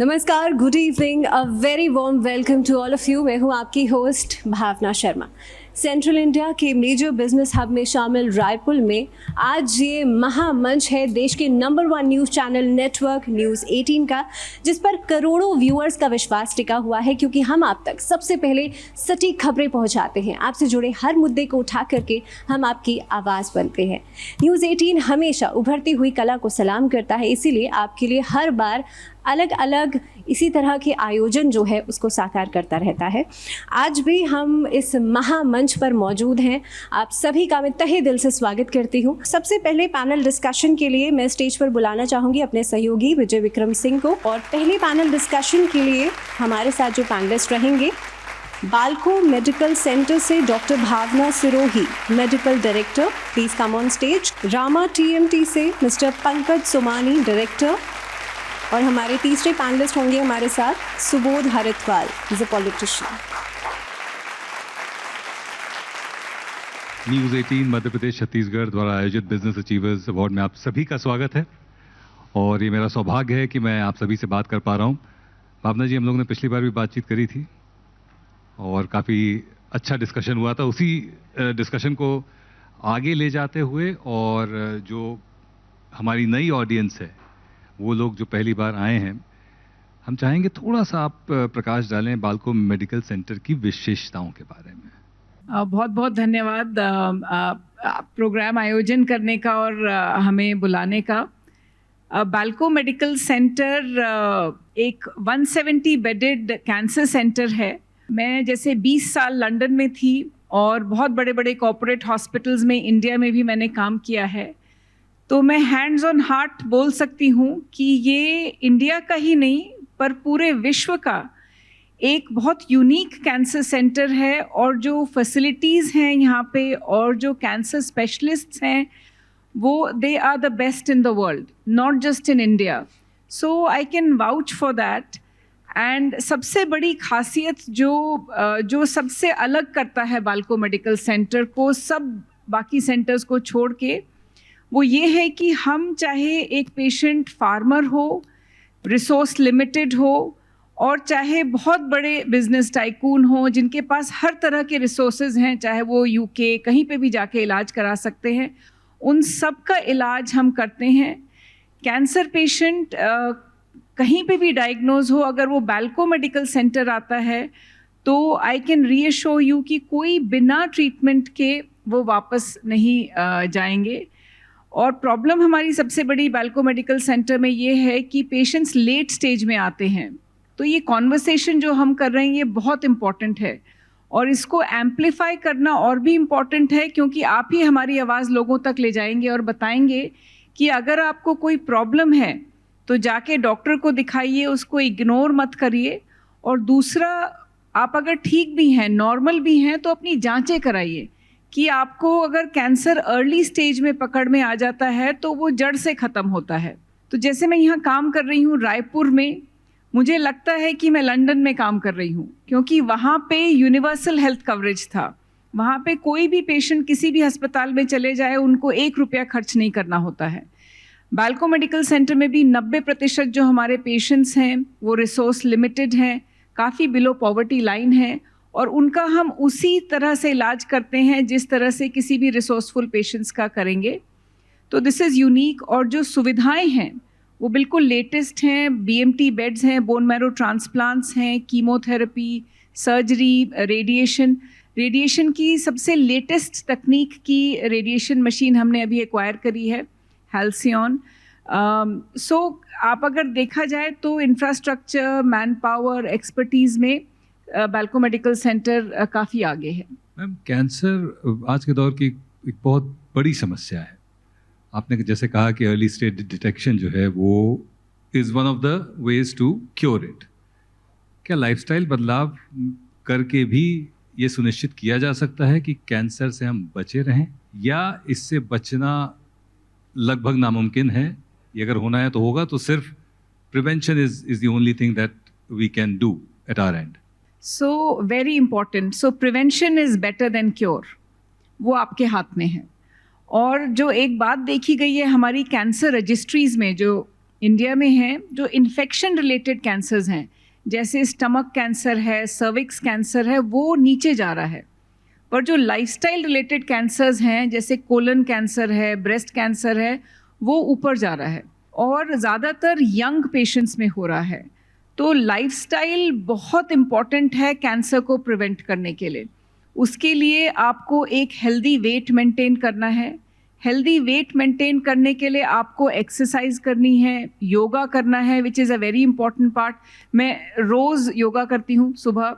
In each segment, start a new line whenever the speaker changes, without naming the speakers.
नमस्कार, good evening, a very warm welcome to all of you. मैं हूँ आपकी host Bhavna Sharma. Central India के मेजर बिजनेस हब में शामिल रायपुर में आज ये महामंच है देश के number 1 news channel network news 18 का, जिस पर करोड़ों व्यूअर्स का विश्वास टिका हुआ है, क्योंकि हम आप तक सबसे पहले सटीक खबरें पहुंचाते हैं। आपसे जुड़े हर मुद्दे को उठा करके हम आपकी आवाज़ बनते हैं। न्यूज़ 18 हमेशा उभरती हुई कला को सलाम करता है, इसीलिए आपके लिए हर बार अलग अलग इसी तरह के आयोजन जो है उसको साकार करता रहता है। आज भी हम इस महामंच पर मौजूद हैं। आप सभी का मैं तहे दिल से स्वागत करती हूँ। सबसे पहले पैनल डिस्कशन के लिए मैं स्टेज पर बुलाना चाहूँगी अपने सहयोगी विजय विक्रम सिंह को। और पहले पैनल डिस्कशन के लिए हमारे साथ जो पैनलिस्ट रहेंगे, बाल्को मेडिकल सेंटर से doctor Bhavna Sirohi, medical director, please come on stage. Rama TMT से मिस्टर पंकज सोमानी, डायरेक्टर। और हमारे तीसरे पैनलिस्ट होंगे हमारे साथ Subodh Haridwal, is a politician.
News 18 Madhya Pradesh Chhattisgarh द्वारा आयोजित बिजनेस अचीवर्स अवार्ड में आप सभी का स्वागत है। और ये मेरा सौभाग्य है कि मैं आप सभी से बात कर पा रहा हूँ। भावना जी, हम लोग ने पिछली बार भी बातचीत करी थी और काफ़ी अच्छा डिस्कशन हुआ था। उसी डिस्कशन को आगे ले जाते हुए और जो हमारी नई ऑडियंस है, वो लोग जो पहली बार आए हैं, हम चाहेंगे थोड़ा सा आप प्रकाश डालें बाल्को मेडिकल सेंटर की विशेषताओं के बारे में।
बहुत बहुत धन्यवाद प्रोग्राम आयोजन करने का और हमें बुलाने का। बाल्को मेडिकल सेंटर एक 170 बेडेड कैंसर सेंटर है। मैं जैसे 20 साल लंदन में थी और बहुत बड़े बड़े कॉर्पोरेट हॉस्पिटल्स में इंडिया में भी मैंने काम किया है, तो मैं हैंड्स ऑन हार्ट बोल सकती हूँ कि ये इंडिया का ही नहीं पर पूरे विश्व का एक बहुत यूनिक कैंसर सेंटर है। और जो फैसिलिटीज़ हैं यहाँ पे और जो कैंसर स्पेशलिस्ट्स हैं, वो they are the best in the world, not just in India. So I can vouch for that. And सबसे बड़ी खासियत जो सबसे अलग करता है बाल्को मेडिकल सेंटर को सब बाकी सेंटर्स को छोड़ के, वो ये है कि हम चाहे एक पेशेंट फार्मर हो, रिसोर्स लिमिटेड हो, और चाहे बहुत बड़े बिजनेस टाइकून हो जिनके पास हर तरह के रिसोर्सेज हैं, चाहे वो UK कहीं पे भी जाके इलाज करा सकते हैं, उन सब का इलाज हम करते हैं। कैंसर पेशेंट कहीं पे भी डायग्नोज हो, अगर वो बाल्को मेडिकल सेंटर आता है तो आई कैन रीअश्योर यू कि कोई बिना ट्रीटमेंट के वो वापस नहीं जाएंगे। और प्रॉब्लम हमारी सबसे बड़ी बाल्को मेडिकल सेंटर में ये है कि पेशेंट्स लेट स्टेज में आते हैं, तो ये कॉन्वर्सेशन जो हम कर रहे हैं ये बहुत इम्पॉर्टेंट है। और इसको एम्पलीफाई करना और भी इम्पॉर्टेंट है, क्योंकि आप ही हमारी आवाज़ लोगों तक ले जाएंगे और बताएंगे कि अगर आपको कोई प्रॉब्लम है तो जाके डॉक्टर को दिखाइए, उसको इग्नोर मत करिए। और दूसरा, आप अगर ठीक भी हैं, नॉर्मल भी हैं, तो अपनी जांचें कराइए कि आपको अगर कैंसर अर्ली स्टेज में पकड़ में आ जाता है तो वो जड़ से ख़त्म होता है। तो जैसे मैं यहाँ काम कर रही हूँ रायपुर में, मुझे लगता है कि मैं लंदन में काम कर रही हूँ, क्योंकि वहाँ पे यूनिवर्सल हेल्थ कवरेज था। वहाँ पे कोई भी पेशेंट किसी भी अस्पताल में चले जाए, उनको 1 रुपया खर्च नहीं करना होता है। बाल्को मेडिकल सेंटर में भी 90% जो हमारे पेशेंट्स हैं वो रिसोर्स लिमिटेड हैं, काफ़ी बिलो पॉवर्टी लाइन है, और उनका हम उसी तरह से इलाज करते हैं जिस तरह से किसी भी रिसोर्सफुल पेशेंट्स का करेंगे। तो दिस इज़ यूनिक। और जो सुविधाएं हैं वो बिल्कुल लेटेस्ट हैं। BMT बेड्स हैं, बोन मैरो ट्रांसप्लांट्स हैं, कीमोथेरेपी, सर्जरी, रेडिएशन की सबसे लेटेस्ट तकनीक की रेडिएशन मशीन हमने अभी एक्वायर करी है, हेल्सियन। सो आप अगर देखा जाए तो इंफ्रास्ट्रक्चर, मैन पावर, एक्सपर्टीज़ में बाल्को मेडिकल सेंटर काफ़ी आगे है।
मैम, कैंसर आज के दौर की एक बहुत बड़ी समस्या है। आपने जैसे कहा कि अर्ली स्टेज डिटेक्शन जो है वो is one of the ways to cure it. क्या लाइफस्टाइल बदलाव करके भी ये सुनिश्चित किया जा सकता है कि कैंसर से हम बचे रहें, या इससे बचना लगभग नामुमकिन है? ये अगर होना है तो होगा, तो सिर्फ prevention is the only thing that we can do at our end.
So very important. So prevention is better than cure, वो आपके हाथ में है। और जो एक बात देखी गई है हमारी कैंसर रजिस्ट्रीज़ में, जो इंडिया में हैं जो इन्फेक्शन रिलेटेड कैंसर्स हैं, जैसे स्टमक कैंसर है, सर्विक्स कैंसर है, वो नीचे जा रहा है। पर जो लाइफस्टाइल रिलेटेड कैंसर्स हैं, जैसे कोलन कैंसर है, ब्रेस्ट कैंसर है, वो ऊपर जा रहा है और ज़्यादातर यंग पेशेंट्स में हो रहा है। तो लाइफस्टाइल बहुत इम्पॉर्टेंट है कैंसर को प्रिवेंट करने के लिए। उसके लिए आपको एक हेल्दी वेट मेंटेन करना है। हेल्दी वेट मेंटेन करने के लिए आपको एक्सरसाइज करनी है, योगा करना है, which is a very important part. मैं रोज़ योगा करती हूँ सुबह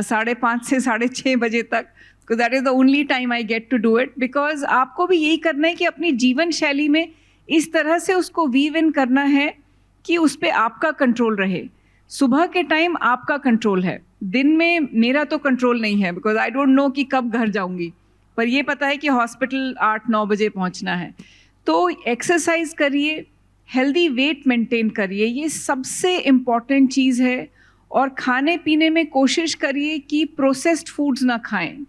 5:30 से 6:30 बजे तक, because that is the only time I get to do it. Because आपको भी यही करना है कि अपनी जीवन शैली में इस तरह से उसको वीव इन करना है कि उस पर आपका कंट्रोल रहे। सुबह के टाइम आपका कंट्रोल है, दिन में मेरा तो कंट्रोल नहीं है, बिकॉज आई डोंट नो कि कब घर जाऊंगी, पर ये पता है कि हॉस्पिटल 8-9 बजे पहुंचना है। तो एक्सरसाइज करिए, हेल्दी वेट मेंटेन करिए, ये सबसे इम्पॉर्टेंट चीज़ है। और खाने पीने में कोशिश करिए कि प्रोसेस्ड फूड्स ना खाएं।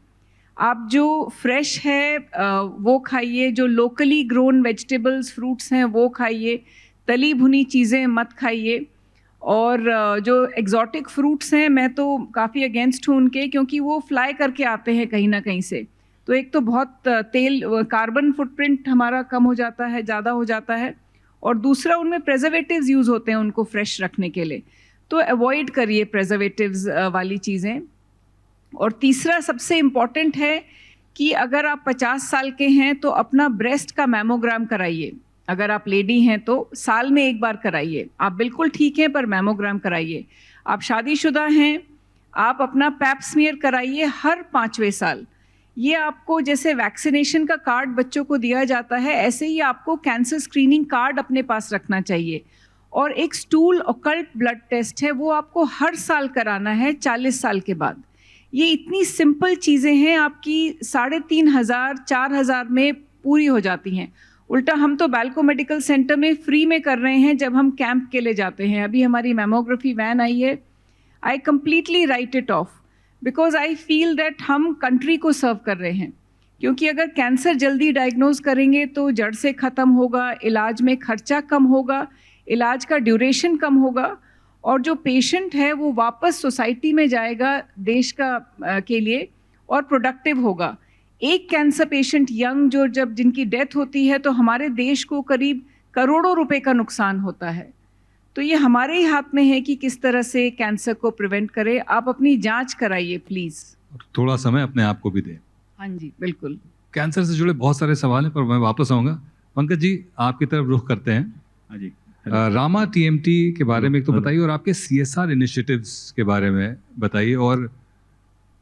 आप जो फ्रेश है वो खाइए, जो लोकली ग्रोन वेजिटेबल्स फ्रूट्स हैं वो खाइए, तली भुनी चीज़ें मत खाइए। और जो एग्जॉटिक फ्रूट्स हैं, मैं तो काफ़ी अगेंस्ट हूँ उनके, क्योंकि वो फ्लाई करके आते हैं कहीं ना कहीं से। तो एक तो बहुत तेल, कार्बन फुटप्रिंट हमारा कम हो जाता है, ज़्यादा हो जाता है, और दूसरा उनमें प्रेजर्वेटिव्स यूज़ होते हैं उनको फ्रेश रखने के लिए। तो अवॉइड करिए प्रेजर्वेटिव्स वाली चीज़ें। और तीसरा सबसे इम्पॉर्टेंट है कि अगर आप 50 साल के हैं तो अपना ब्रेस्ट का मैमोग्राम कराइए। अगर आप लेडी हैं तो साल में एक बार कराइए। आप बिल्कुल ठीक हैं पर मैमोग्राम कराइए। आप शादीशुदा हैं, आप अपना पैप स्मीयर कराइए हर 5वें साल। ये आपको जैसे वैक्सीनेशन का कार्ड बच्चों को दिया जाता है, ऐसे ही आपको कैंसर स्क्रीनिंग कार्ड अपने पास रखना चाहिए। और एक स्टूल ऑकल्ट ब्लड टेस्ट है, वो आपको हर साल कराना है 40 साल के बाद। ये इतनी सिंपल चीज़ें हैं, आपकी 3,500-4,000 में पूरी हो जाती हैं। उल्टा हम तो बैल्को मेडिकल सेंटर में फ्री में कर रहे हैं जब हम कैंप के लिए जाते हैं। अभी हमारी मैमोग्राफी वैन आई है, I completely right it of, because I feel that हम कंट्री को सर्व कर रहे हैं। क्योंकि अगर कैंसर जल्दी डायग्नोज करेंगे तो जड़ से ख़त्म होगा, इलाज में खर्चा कम होगा, इलाज का ड्यूरेशन कम होगा, और जो पेशेंट है वो वापस सोसाइटी में जाएगा देश का के लिए और प्रोडक्टिव होगा। एक कैंसर पेशेंट यंग जो जब जिनकी डेथ होती है तो हमारे देश को करीब करोड़ों रुपए का नुकसान होता है। तो ये हमारे ही हाथ में है कि किस तरह से कैंसर को प्रिवेंट करें। आप अपनी जांच कराइए प्लीज़।
थोड़ा समय अपने आप को भी दें।
हाँ जी, बिल्कुल।
कैंसर से जुड़े बहुत सारे सवाल हैं, पर मैं वापस आऊँगा। पंकज जी, आपकी तरफ रुख करते हैं।
हाँ जी।
रामा टीएमटी के बारे में एक तो बताइए, और आपके सीएसआर इनिशिएटिव्स के बारे में बताइए, और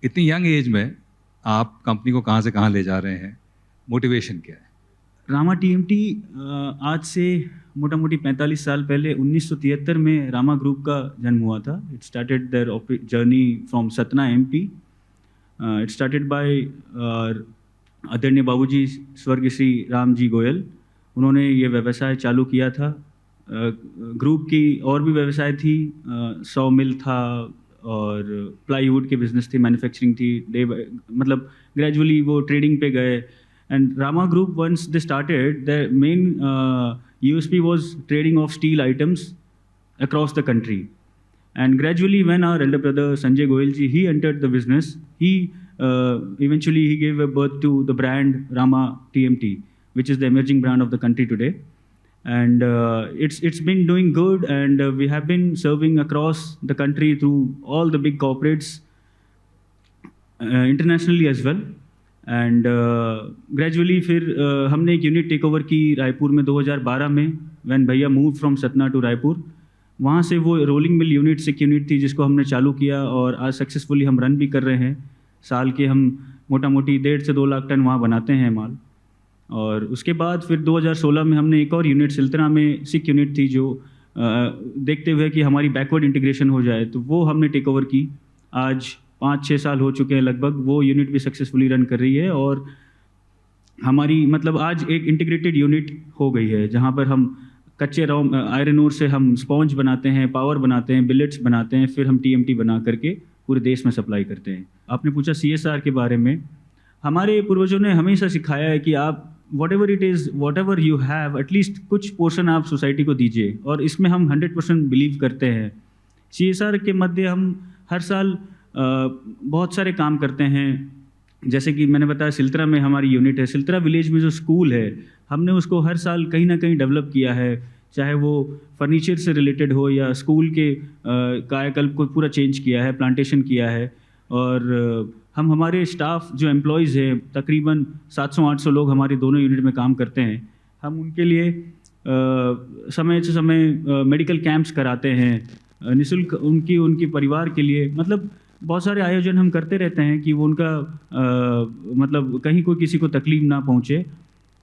इतनी यंग एज में आप कंपनी को कहाँ से कहाँ ले जा रहे हैं, मोटिवेशन क्या है?
रामा टीएमटी आज से मोटा मोटी 45 साल पहले 1973 में रामा ग्रुप का जन्म हुआ था। It started their journey from Satna MP. It started by आदरणीय बाबूजी स्वर्गीय श्री राम जी गोयल। उन्होंने ये व्यवसाय चालू किया था। ग्रुप की और भी व्यवसाय थी, सॉ मिल था और प्लाईवुड के बिजनेस थी, मैन्युफैक्चरिंग थी। मतलब ग्रेजुअली वो ट्रेडिंग पे गए। And Rama group once they started, the main USP was trading of steel items across the country. And gradually when our elder brother Sanjay Goyal ji, he entered the business, he eventually he gave a birth to the brand Rama TMT, which is the emerging brand of the country today. And it's been doing good, and we have been serving across the country through all the big corporates, internationally as well. And gradually फिर हमने एक unit take over की रायपुर में 2012 में, when भैया move from Satna to Raipur. वहाँ से वो रोलिंग मिल यूनिट एक यूनिट थी जिसको हमने चालू किया, और आज सक्सेसफुली हम रन भी कर रहे हैं। साल के हम मोटा मोटी 1.5 से 2 लाख टन वहाँ बनाते हैं माल। और उसके बाद फिर 2016 में हमने एक और यूनिट सिलतरा में सिक यूनिट थी, जो देखते हुए कि हमारी बैकवर्ड इंटीग्रेशन हो जाए, तो वो हमने टेक ओवर की। आज 5-6 साल हो चुके हैं लगभग, वो यूनिट भी सक्सेसफुली रन कर रही है। और हमारी मतलब आज एक इंटीग्रेटेड यूनिट हो गई है, जहाँ पर हम कच्चे आयरन ओर से हम स्पॉन्ज बनाते हैं, पावर बनाते हैं, बिलेट्स बनाते हैं, फिर हम TMT बना करके पूरे देश में सप्लाई करते हैं। आपने पूछा CSR के बारे में। हमारे पूर्वजों ने हमेशा सिखाया है कि आप what ever you have, at least कुछ पोर्शन आप सोसाइटी को दीजिए, और इसमें हम 100% बिलीव करते हैं। CSR के मध्य हम हर साल बहुत सारे काम करते हैं। जैसे कि मैंने बताया सिल्तरा में हमारी यूनिट है, सिल्तरा विलेज में जो स्कूल है हमने उसको हर साल कहीं ना कहीं डेवलप किया है, चाहे वो फर्नीचर से रिलेटेड हो या स्कूल के कायाकल्प को पूरा चेंज किया है, प्लांटेशन किया है। और हम हमारे स्टाफ जो एम्प्लॉयज़ हैं, तकरीबन 700-800 लोग हमारे दोनों यूनिट में काम करते हैं, हम उनके लिए समय से समय मेडिकल कैंप्स कराते हैं निःशुल्क, उनकी परिवार के लिए। मतलब बहुत सारे आयोजन हम करते रहते हैं कि वो उनका मतलब कहीं कोई किसी को तकलीफ ना पहुँचे।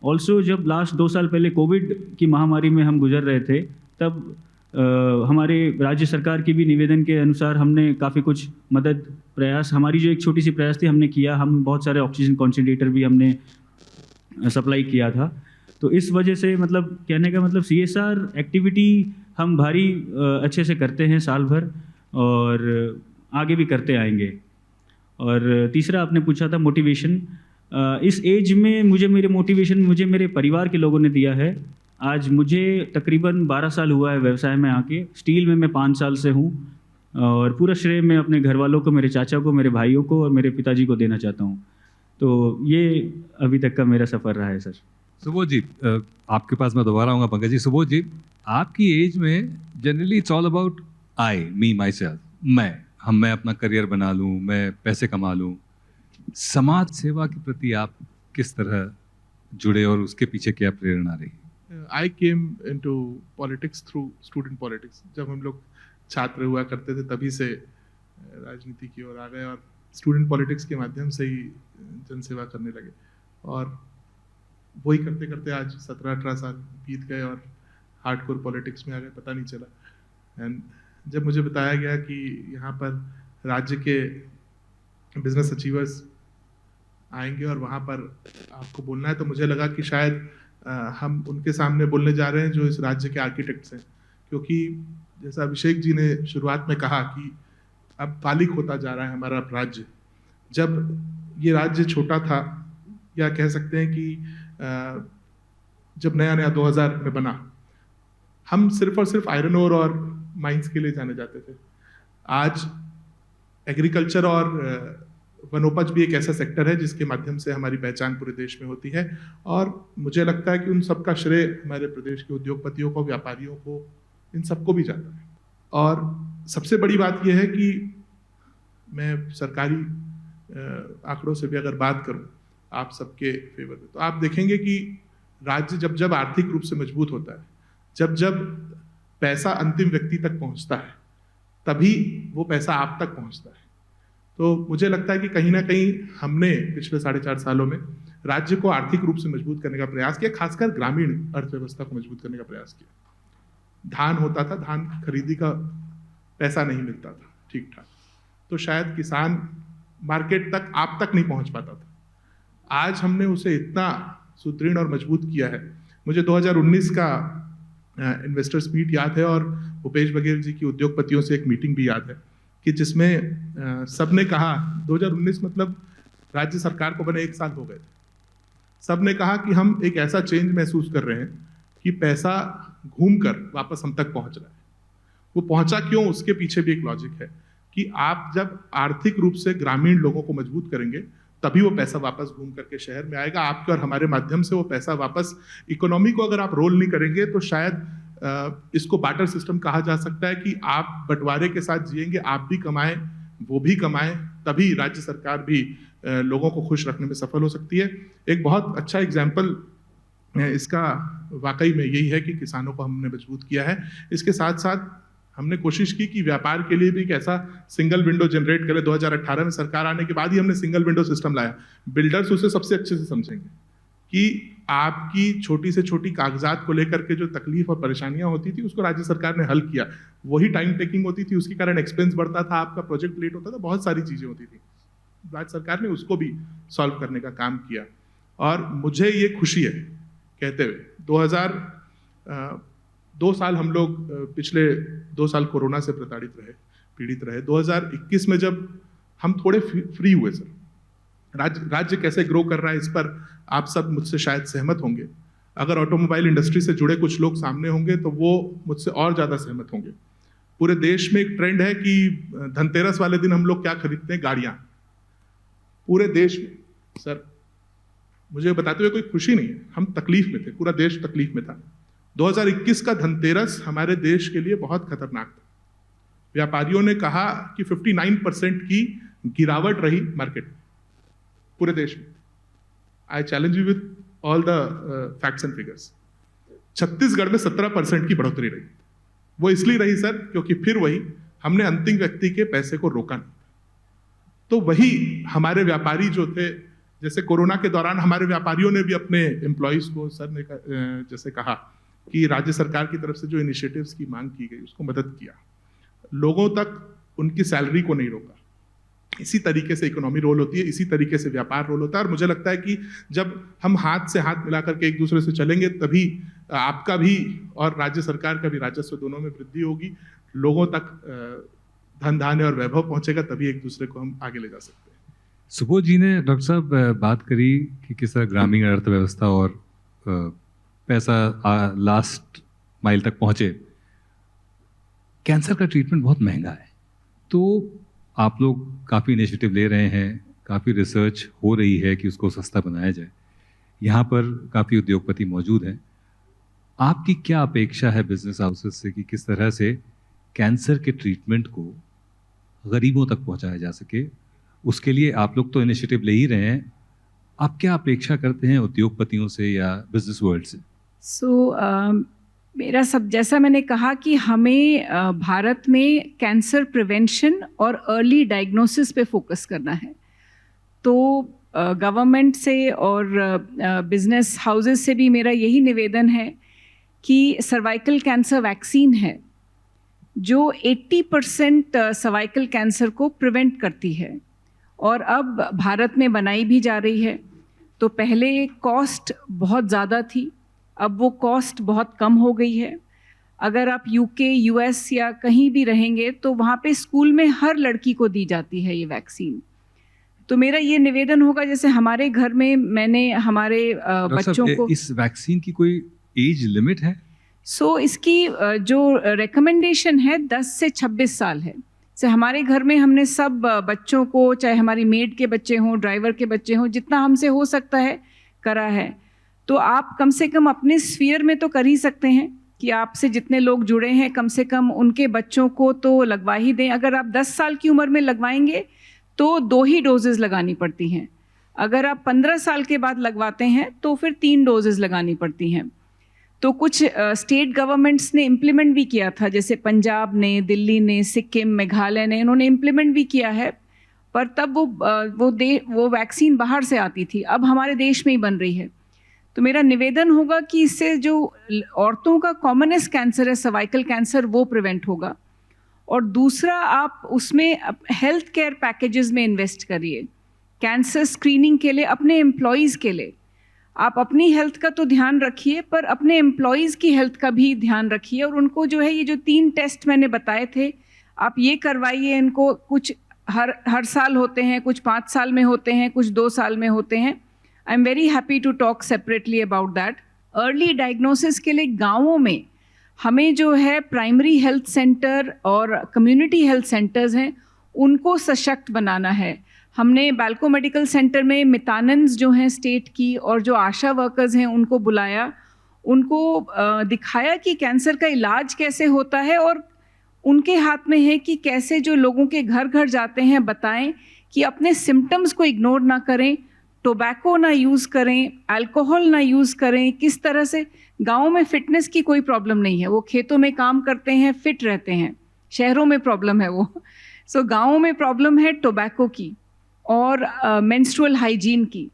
ऑल्सो जब लास्ट 2 साल पहले कोविड की महामारी में हम गुजर रहे थे, तब हमारे राज्य सरकार की भी निवेदन के अनुसार हमने काफ़ी कुछ मदद प्रयास, हमारी जो एक छोटी सी प्रयास थी हमने किया। हम बहुत सारे ऑक्सीजन कॉन्सेंट्रेटर भी हमने सप्लाई किया था। तो इस वजह से मतलब कहने का मतलब CSR एक्टिविटी हम भारी अच्छे से करते हैं साल भर, और आगे भी करते आएंगे। और तीसरा आपने पूछा था मोटिवेशन। इस एज में मुझे मेरे परिवार के लोगों ने दिया है। आज मुझे तकरीबन 12 साल हुआ है व्यवसाय में आके। स्टील में मैं 5 साल से हूँ, और पूरा श्रेय मैं अपने घर वालों को, मेरे चाचा को, मेरे भाइयों को और मेरे पिताजी को देना चाहता हूँ। तो ये अभी तक का मेरा सफ़र रहा है सर।
सुबोध जी, आपके पास मैं दोबारा आऊँगा। पंकज जी, सुबोध जी, आपकी एज में generally it's all about me my self, मैं अपना करियर बना लूँ, मैं पैसे कमा लूँ। समाज सेवा के प्रति आप किस तरह जुड़े और उसके पीछे क्या प्रेरणा रही?
I came into politics through student politics. जब हम लोग छात्र हुआ करते थे तभी से राजनीति की ओर आ गए, और स्टूडेंट पॉलिटिक्स के माध्यम से ही जनसेवा करने लगे, और वही करते करते आज 17-18 साल बीत गए और हार्डकोर पॉलिटिक्स में आ गए, पता नहीं चला। एंड जब मुझे बताया गया कि यहाँ पर राज्य के बिजनेस अचीवर्स आएंगे और वहाँ पर आपको बोलना है, तो मुझे लगा कि शायद हम उनके सामने बोलने जा रहे हैं जो इस राज्य के आर्किटेक्ट्स हैं। क्योंकि जैसा अभिषेक जी ने शुरुआत में कहा कि अब बालिक होता जा रहा है हमारा राज्य। जब ये राज्य छोटा था, या कह सकते हैं कि जब नया 2000 में बना, हम सिर्फ और सिर्फ आयरन ओर और माइंस के लिए जाने जाते थे। आज एग्रीकल्चर और वनोपज भी एक ऐसा सेक्टर है जिसके माध्यम से हमारी पहचान पूरे देश में होती है, और मुझे लगता है कि उन सबका श्रेय हमारे प्रदेश के उद्योगपतियों को, व्यापारियों को, इन सबको भी जाता है। और सबसे बड़ी बात यह है कि मैं सरकारी आंकड़ों से भी अगर बात करूं आप सबके फेवर में, तो आप देखेंगे कि राज्य जब जब आर्थिक रूप से मजबूत होता है, जब जब पैसा अंतिम व्यक्ति तक पहुंचता है, तभी वो पैसा आप तक पहुंचता है। तो मुझे लगता है कि कहीं ना कहीं हमने पिछले 4.5 सालों में राज्य को आर्थिक रूप से मजबूत करने का प्रयास किया, खासकर ग्रामीण अर्थव्यवस्था को मजबूत करने का प्रयास किया। धान होता था, धान खरीदी का पैसा नहीं मिलता था ठीक ठाक, तो शायद किसान मार्केट तक आप तक नहीं पहुंच पाता था। आज हमने उसे इतना सुदृढ़ और मजबूत किया है। मुझे 2019 का इन्वेस्टर्स मीट याद है, और भूपेश बघेल जी की उद्योगपतियों से एक मीटिंग भी याद है कि जिसमें सबने कहा, 2019 मतलब राज्य सरकार को बने 1 साल हो गए, सबने कहा कि हम एक ऐसा चेंज महसूस कर रहे हैं कि पैसा घूमकर वापस हम तक पहुंच रहा है। वो पहुंचा क्यों, उसके पीछे भी एक लॉजिक है कि आप जब आर्थिक रूप से ग्रामीण लोगों को मजबूत करेंगे, तभी वो पैसा वापस घूम करके शहर में आएगा। आपके और हमारे माध्यम से वो पैसा वापस, इकोनॉमी को अगर आप रोल नहीं करेंगे तो शायद इसको बार्टर सिस्टम कहा जा सकता है कि आप बंटवारे के साथ जिएंगे, आप भी कमाएं, वो भी कमाएं, तभी राज्य सरकार भी लोगों को खुश रखने में सफल हो सकती है। एक बहुत अच्छा एग्जाम्पल इसका वाकई में यही है कि किसानों को हमने मजबूत किया है। इसके साथ साथ हमने कोशिश की कि व्यापार के लिए भी एक ऐसा सिंगल विंडो जनरेट करें। 2018 में सरकार आने के बाद ही हमने सिंगल विंडो सिस्टम लाया। बिल्डर्स उसे सबसे अच्छे से समझेंगे कि आपकी छोटी से छोटी कागजात को लेकर के जो तकलीफ और परेशानियां होती थी, उसको राज्य सरकार ने हल किया। वही टाइम टेकिंग होती थी, उसके कारण एक्सपेंस बढ़ता था, आपका प्रोजेक्ट लेट होता था, बहुत सारी चीजें होती थी। राज्य सरकार ने उसको भी सॉल्व करने का काम किया, और मुझे ये खुशी है कहते हुए 2 साल हम लोग पिछले 2 साल कोरोना से पीड़ित रहे। 2021 में जब हम थोड़े फ्री हुए सर, राज्य कैसे ग्रो कर रहा है, इस पर आप सब मुझसे शायद सहमत होंगे। अगर ऑटोमोबाइल इंडस्ट्री से जुड़े कुछ लोग सामने होंगे तो वो मुझसे और ज़्यादा सहमत होंगे। पूरे देश में एक ट्रेंड है कि धनतेरस वाले दिन हम लोग क्या खरीदते हैं, गाड़ियाँ। पूरे देश में सर, मुझे बताते हुए कोई खुशी नहीं है, हम तकलीफ में थे, पूरा देश तकलीफ में था। 2021 का धनतेरस हमारे देश के लिए बहुत खतरनाक था। व्यापारियों ने कहा कि 59% की गिरावट रही मार्केट पूरे देश में। I challenge you with all the facts and figures. Chhattisgarh में 17% की बढ़ोतरी रही। वो इसलिए रही सर क्योंकि फिर वही हमने अंतिम व्यक्ति के पैसे को रोका नहीं। तो वही हमारे व्यापारी जो थे, जैसे कोरोना के दौरान हमारे व्यापारियों ने भी अपने एम्प्लॉयज को, सर ने जैसे कहा कि राज्य सरकार की तरफ से जो इनिशिएटिव्स की मांग की गई उसको मदद किया, लोगों तक उनकी सैलरी को नहीं रोका। इसी तरीके से इकोनॉमी रोल होती है, इसी तरीके से व्यापार रोल होता है। और मुझे लगता है कि जब हम हाथ से हाथ मिलाकर के एक दूसरे से चलेंगे तभी आपका भी और राज्य सरकार का भी राजस्व दोनों में वृद्धि होगी, लोगों तक धन धान्य और वैभव पहुंचेगा, तभी एक दूसरे को हम आगे ले जा सकते हैं।
सुबोध जी ने डॉक्टर साहब बात करी कि किस तरह ग्रामीण अर्थव्यवस्था और पैसा लास्ट माइल तक पहुंचे। कैंसर का ट्रीटमेंट बहुत महंगा है, तो आप लोग काफ़ी इनिशिएटिव ले रहे हैं, काफ़ी रिसर्च हो रही है कि उसको सस्ता बनाया जाए। यहाँ पर काफ़ी उद्योगपति मौजूद हैं। आपकी क्या अपेक्षा है बिजनेस हाउसेस से कि किस तरह से कैंसर के ट्रीटमेंट को गरीबों तक पहुँचाया जा सके? उसके लिए आप लोग तो इनिशिएटिव ले ही रहे हैं, आप क्या अपेक्षा करते हैं उद्योगपतियों से या बिजनेस वर्ल्ड से?
मेरा सब, जैसा मैंने कहा कि हमें भारत में कैंसर प्रिवेंशन और अर्ली डायग्नोसिस पे फोकस करना है। तो गवर्नमेंट से और बिजनेस हाउसेस से भी मेरा यही निवेदन है कि सर्वाइकल कैंसर वैक्सीन है जो 80% सर्वाइकल कैंसर को प्रिवेंट करती है और अब भारत में बनाई भी जा रही है। तो पहले कॉस्ट बहुत ज़्यादा थी, अब वो कॉस्ट बहुत कम हो गई है। अगर आप यूके, यूएस या कहीं भी रहेंगे तो वहाँ पे स्कूल में हर लड़की को दी जाती है ये वैक्सीन। तो मेरा ये निवेदन होगा, जैसे हमारे घर में मैंने हमारे बच्चों को,
इस वैक्सीन की कोई एज लिमिट है?
इसकी जो रिकमेंडेशन है 10 से 26 साल है। से हमारे घर में हमने सब बच्चों को, चाहे हमारी मेड के बच्चे हों, ड्राइवर के बच्चे हों, जितना हमसे हो सकता है करा है। तो आप कम से कम अपने स्फीयर में तो कर ही सकते हैं कि आपसे जितने लोग जुड़े हैं कम से कम उनके बच्चों को तो लगवा ही दें। अगर आप 10 साल की उम्र में लगवाएंगे तो 2 ही डोजेज़ लगानी पड़ती हैं। अगर आप 15 साल के बाद लगवाते हैं तो फिर 3 डोजेज़ लगानी पड़ती हैं। तो कुछ स्टेट गवर्नमेंट्स ने इम्प्लीमेंट भी किया था, जैसे पंजाब ने, दिल्ली ने, सिक्किम, मेघालय ने, इन्होंने इम्प्लीमेंट भी किया है। पर तब वो वैक्सीन बाहर से आती थी, अब हमारे देश में ही बन रही है। तो मेरा निवेदन होगा कि इससे जो औरतों का कॉमनेस्ट कैंसर है, सर्वाइकल कैंसर, वो प्रिवेंट होगा। और दूसरा, आप उसमें हेल्थ केयर पैकेजेस में इन्वेस्ट करिए। कैंसर स्क्रीनिंग के लिए अपने एम्प्लॉयज़ के लिए आप अपनी हेल्थ का तो ध्यान रखिए, पर अपने एम्प्लॉयज़ की हेल्थ का भी ध्यान रखिए। और उनको जो है, ये जो 3 टेस्ट मैंने बताए थे, आप ये करवाइए। इनको कुछ हर साल होते हैं, कुछ 5 साल में होते हैं, कुछ 2 साल में होते हैं। I am very happy to talk separately about that. Early diagnosis के लिए गाँवों में हमें जो है प्राइमरी हेल्थ सेंटर और कम्युनिटी हेल्थ सेंटर्स हैं, उनको सशक्त बनाना है। हमने बाल्को मेडिकल सेंटर में मितानंस जो हैं स्टेट की और जो आशा वर्कर्स हैं उनको बुलाया, उनको दिखाया कि कैंसर का इलाज कैसे होता है। और उनके हाथ में है कि कैसे जो लोगों के घर घर जाते हैं बताएं कि अपने सिम्टम्स को इग्नोर ना करें, टोबैको ना यूज़ करें, अल्कोहल ना यूज़ करें। किस तरह से गाँव में फिटनेस की कोई प्रॉब्लम नहीं है, वो खेतों में काम करते हैं, फिट रहते हैं। शहरों में प्रॉब्लम है वो। सो गाँवों में प्रॉब्लम है टोबैको की और मेंस्ट्रुअल हाइजीन की।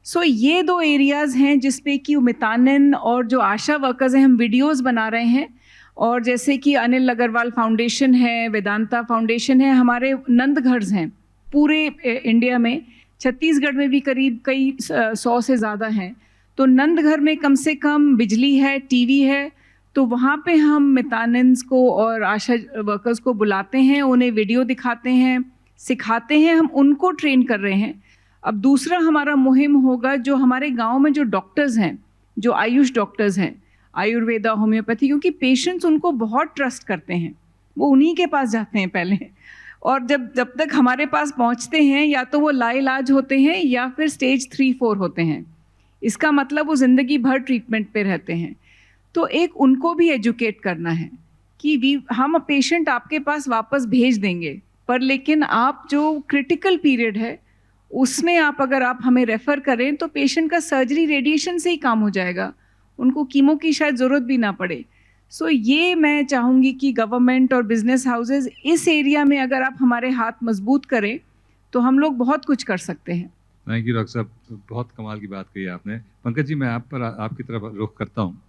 सो ये 2 एरियाज़ हैं जिस पे कि मितानिन और जो आशा वर्कर्स हैं, हम वीडियोस बना रहे हैं। और जैसे कि अनिल अग्रवाल फाउंडेशन है, वेदांता फाउंडेशन है, हमारे नंद घर्स हैं पूरे इंडिया में। छत्तीसगढ़ में भी करीब कई 100 से ज़्यादा हैं। तो नंद घर में कम से कम बिजली है, टीवी है, तो वहाँ पे हम मितानिन्स को और आशा वर्कर्स को बुलाते हैं, उन्हें वीडियो दिखाते हैं, सिखाते हैं, हम उनको ट्रेन कर रहे हैं। अब दूसरा हमारा मुहिम होगा जो हमारे गांव में जो डॉक्टर्स हैं, जो आयुष डॉक्टर्स हैं, आयुर्वेदा, होम्योपैथी, क्योंकि पेशेंट्स उनको बहुत ट्रस्ट करते हैं, वो उन्हीं के पास जाते हैं पहले, और जब तक हमारे पास पहुंचते हैं या तो वो लाइलाज होते हैं या फिर स्टेज 3-4 होते हैं। इसका मतलब वो ज़िंदगी भर ट्रीटमेंट पे रहते हैं। तो एक उनको भी एजुकेट करना है कि हम पेशेंट आपके पास वापस भेज देंगे, पर लेकिन आप जो क्रिटिकल पीरियड है उसमें अगर आप हमें रेफ़र करें तो पेशेंट का सर्जरी रेडिएशन से ही काम हो जाएगा, उनको कीमो की शायद ज़रूरत भी ना पड़े। सो ये मैं चाहूँगी कि गवर्नमेंट और बिजनेस हाउसेज इस एरिया में अगर आप हमारे हाथ मजबूत करें तो हम लोग बहुत कुछ कर सकते हैं।
थैंक यू डॉक्टर साहब, बहुत कमाल की बात कही आपने। पंकज जी, मैं आपकी तरफ रुख करता हूँ।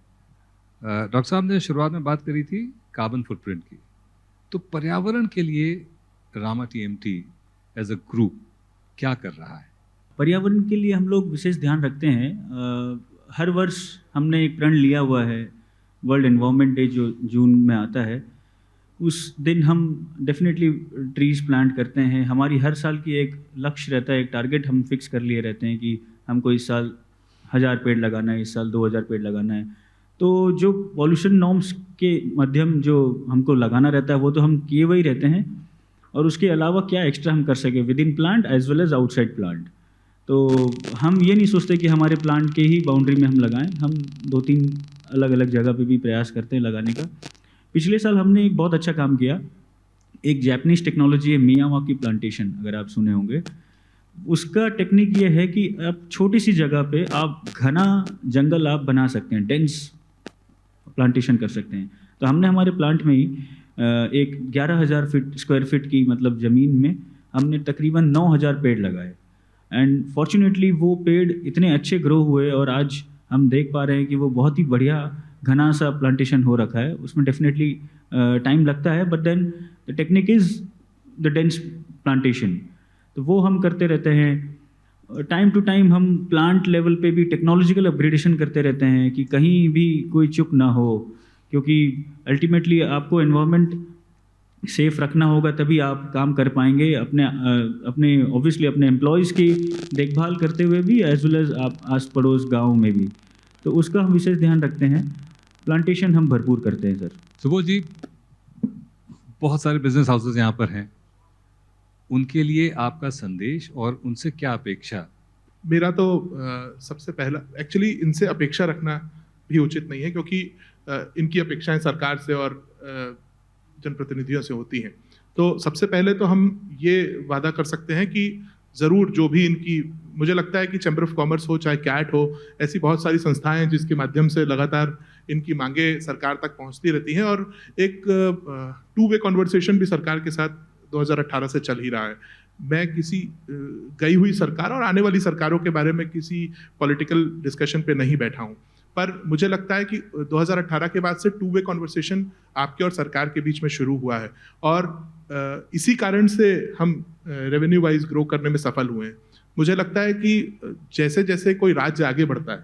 डॉक्टर साहब ने शुरुआत में बात करी थी कार्बन फुटप्रिंट की, तो पर्यावरण के लिए Rama TMT as a group क्या कर रहा है?
पर्यावरण के लिए हम लोग विशेष ध्यान रखते हैं। हर वर्ष हमने एक प्रण लिया हुआ है, वर्ल्ड एनवायरनमेंट डे जो जून में आता है, उस दिन हम डेफिनेटली ट्रीज प्लांट करते हैं। हमारी हर साल की एक लक्ष्य रहता है, एक टारगेट हम फिक्स कर लिए रहते हैं कि हमको इस साल 1000 पेड़ लगाना है, इस साल 2000 पेड़ लगाना है। तो जो पॉल्यूशन नॉर्म्स के माध्यम जो हमको लगाना रहता है वो तो हम किए हुए ही रहते हैं, और उसके अलावा क्या एक्स्ट्रा हम कर सके within plant as well as outside plant. तो हम ये नहीं सोचते कि हमारे प्लांट के ही बाउंड्री में हम लगाएं, हम 2-3 अलग अलग जगह पे भी प्रयास करते हैं लगाने का। पिछले साल हमने एक बहुत अच्छा काम किया, एक जैपनीज टेक्नोलॉजी है मियावाकी प्लांटेशन, अगर आप सुने होंगे। उसका टेक्निक ये है कि आप छोटी सी जगह पे आप घना जंगल आप बना सकते हैं, डेंस प्लांटेशन कर सकते हैं। तो हमने हमारे प्लांट में ही एक 11,000 स्क्वायर फीट की मतलब ज़मीन में हमने तकरीबन 9,000 पेड़ लगाए, एंड फॉर्चुनेटली वो पेड़ इतने अच्छे ग्रो हुए और आज हम देख पा रहे हैं कि वो बहुत ही बढ़िया घना सा प्लांटेशन हो रखा है। उसमें डेफिनेटली टाइम लगता है, but then the technique is the dense plantation. तो वो हम करते रहते हैं। टाइम टू टाइम हम प्लांट लेवल पे भी टेक्नोलॉजिकल अपग्रेडेशन करते रहते हैं कि कहीं भी कोई चूक ना हो, क्योंकि अल्टीमेटली आपको एनवायरनमेंट सेफ रखना होगा, तभी आप काम कर पाएंगे अपने ऑब्वियसली अपने एम्प्लॉयज़ की देखभाल करते हुए भी, एज वेल एज आप आस पड़ोस गाँव में भी। तो उसका हम विशेष ध्यान रखते हैं। प्लांटेशन हम भरपूर करते हैं सर।
सुबोध जी, बहुत सारे बिजनेस हाउसेज यहाँ पर हैं, उनके लिए आपका संदेश और उनसे क्या अपेक्षा?
मेरा तो सबसे पहला, एक्चुअली इनसे अपेक्षा रखना भी उचित नहीं है, क्योंकि इनकी अपेक्षाएं सरकार से और जनप्रतिनिधियों से होती हैं। तो सबसे पहले तो हम ये वादा कर सकते हैं कि ज़रूर जो भी इनकी, मुझे लगता है कि चैम्बर ऑफ कॉमर्स हो चाहे कैट हो, ऐसी बहुत सारी संस्थाएं हैं जिसके माध्यम से लगातार इनकी मांगे सरकार तक पहुंचती रहती हैं, और एक 2-वे कॉन्वर्सेशन भी सरकार के साथ 2018 से चल ही रहा है। मैं किसी गई हुई सरकार और आने वाली सरकारों के बारे में किसी पॉलिटिकल डिस्कशन पे नहीं बैठा हूं, पर मुझे लगता है कि 2018 के बाद से 2-वे कॉन्वर्सेशन आपके और सरकार के बीच में शुरू हुआ है, और इसी कारण से हम रेवेन्यू वाइज ग्रो करने में सफल हुए हैं। मुझे लगता है कि जैसे जैसे कोई राज्य आगे बढ़ता है,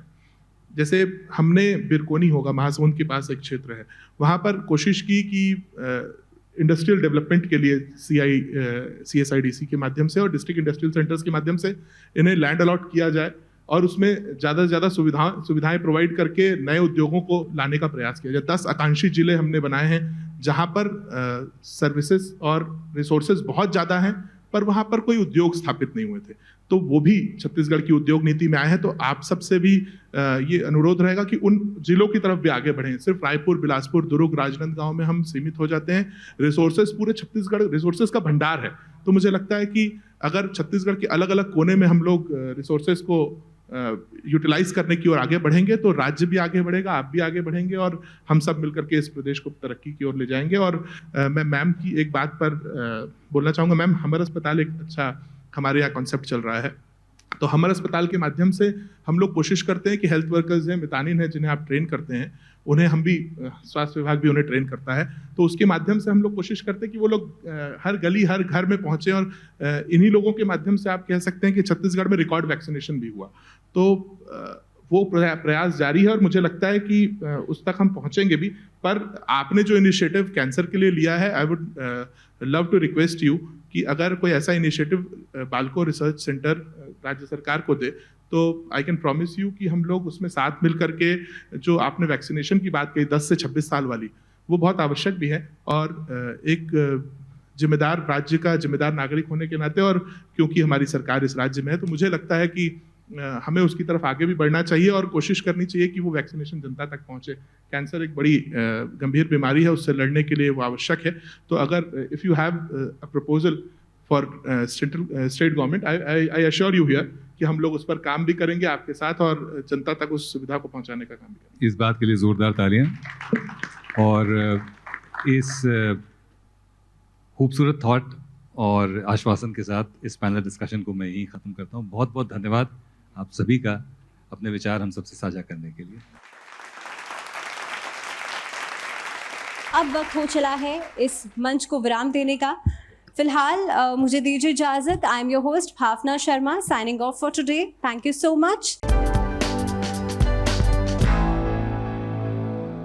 जैसे हमने बिरकोनी होगा, महासमुंद के पास एक क्षेत्र है, वहाँ पर कोशिश की कि इंडस्ट्रियल डेवलपमेंट के लिए CSIDC के माध्यम से और डिस्ट्रिक्ट इंडस्ट्रियल सेंटर्स के माध्यम से इन्हें लैंड अलॉट किया जाए, और उसमें ज़्यादा से ज़्यादा सुविधाएं प्रोवाइड करके नए उद्योगों को लाने का प्रयास किया जाए। 10 आकांक्षी जिले हमने बनाए हैं जहाँ पर सर्विसेज और रिसोर्सेज बहुत ज़्यादा हैं, पर वहाँ पर कोई उद्योग स्थापित नहीं हुए थे। तो वो भी छत्तीसगढ़ की उद्योग नीति में आए हैं। तो आप सबसे भी ये अनुरोध रहेगा कि उन जिलों की तरफ भी आगे बढ़ें। सिर्फ रायपुर, बिलासपुर, दुर्ग, राजनांदगांव में हम सीमित हो जाते हैं। रिसोर्सेज, पूरे छत्तीसगढ़ रिसोर्सेज का भंडार है। तो मुझे लगता है कि अगर छत्तीसगढ़ के अलग अलग कोने में हम लोग रिसोर्सेज को यूटिलाइज करने की ओर आगे बढ़ेंगे, तो राज्य भी आगे बढ़ेगा, आप भी आगे बढ़ेंगे, और हम सब मिलकर के इस प्रदेश को तरक्की की ओर ले जाएंगे। और मैं मैम की एक बात पर बोलना चाहूँगा। मैम, हमर अस्पताल एक अच्छा हमारे यहाँ कॉन्सेप्ट चल रहा है। तो हमर अस्पताल के माध्यम से हम लोग कोशिश करते हैं कि हेल्थ वर्कर्स हैं, मितानिन हैं, जिन्हें आप ट्रेन करते हैं, उन्हें हम भी, स्वास्थ्य विभाग भी उन्हें ट्रेन करता है। तो उसके माध्यम से हम लोग कोशिश करते हैं कि वो लोग हर गली हर घर में पहुँचे, और इन्हीं लोगों के माध्यम से आप कह सकते हैं कि छत्तीसगढ़ में रिकॉर्ड वैक्सीनेशन भी हुआ। तो वो प्रयास जारी है और मुझे लगता है कि उस तक हम पहुंचेंगे भी। पर आपने जो इनिशिएटिव कैंसर के लिए लिया है, I would love to request you कि अगर कोई ऐसा इनिशिएटिव बाल्को रिसर्च सेंटर राज्य सरकार को दे तो आई कैन प्रॉमिस यू कि हम लोग उसमें साथ मिल करके, जो आपने वैक्सीनेशन की बात कही 10 से 26 साल वाली, वो बहुत आवश्यक भी है। और एक जिम्मेदार राज्य का जिम्मेदार नागरिक होने के नाते, और क्योंकि हमारी सरकार इस राज्य में है, तो मुझे लगता है कि हमें उसकी तरफ आगे भी बढ़ना चाहिए और कोशिश करनी चाहिए कि वो वैक्सीनेशन जनता तक पहुंचे। कैंसर एक बड़ी गंभीर बीमारी है, उससे लड़ने के लिए वो आवश्यक है। तो अगर if you have a proposal for state government, I assure you here कि हम लोग उस पर काम भी करेंगे आपके साथ और जनता तक उस सुविधा को पहुंचाने का काम भी करेंगे।
इस बात के लिए ज़ोरदार तालियां। और इस खूबसूरत थॉट और आश्वासन के साथ इस पैनल डिस्कशन को मैं यहीं ख़त्म करता हूँ। बहुत बहुत धन्यवाद आप सभी का अपने विचार हम सबसे साझा करने के लिए।
अब वक्त हो चला है इस मंच को विराम देने का। फिलहाल मुझे दीजिए इजाज़त। I am your host Bhavna Sharma, signing off for today. Thank you so much.